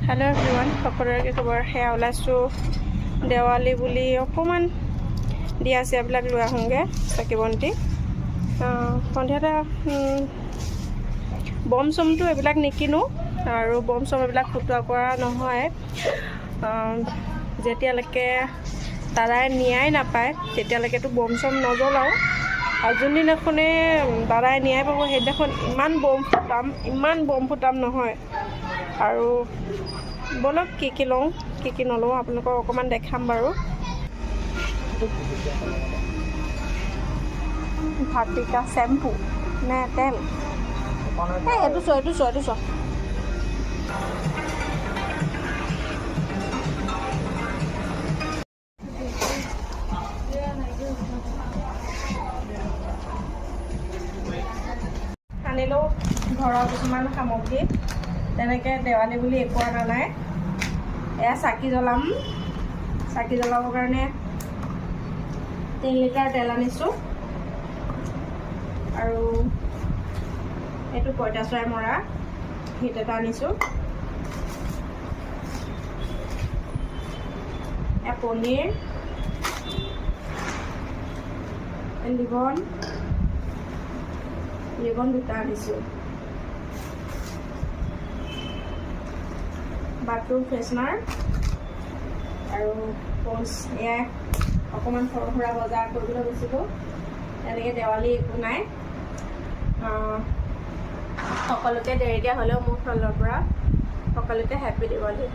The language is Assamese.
हेलो एवरीवन সকলোৰে খবৰ হেয়া ওলাইছোঁ দেৱালী বুলি অকমান দিয়া সেবিলাক লৈ আহোঁগে চাকি বন্তি সন্ধিয়াতে বম চমটো এবিলাক নিকিনো আৰু বম চম এবিলাক ফুটোৱা কৰা নহয় যেতিয়ালৈকে দাদাই নিয়াই নাপায় তেতিয়ালৈকেতো বম চম নজ্বলাও আৰু যোনদিনাখনে দাদাই নিয়াই পাব সেইদিনাখন ইমান বম ফুটাম নহয় আৰু বলক কি লওঁ কি নলওঁ আপোনালোকক অকমান দেখাম বাৰু ভাটিকা শ্যাম্পু নে তেল এইটো চ আনিলোঁ ঘৰৰ কিছুমান সামগ্ৰী তেনেকৈ দেৱালী বুলি একো অনা নাই এয়া চাকি জ্বলাবৰ কাৰণে 3 লিটাৰ তেল আনিছোঁ আৰু এইটো পঁইতাচৰাই মৰা হিট এটা আনিছোঁ এয়া পনীৰ লিবন দুটা আনিছোঁ বাথৰুম ফ্ৰেছনাৰ আৰু পঞ্চ এয়া অকণমান সৰু সুৰা বজাৰ কৰিবলৈ গৈছিলোঁ তেনেকৈ দেৱালী একো নাই সকলোকে দেৰিকৈ হ'লেও মোৰ ফালৰ পৰা সকলোকে হেপী দেৱালী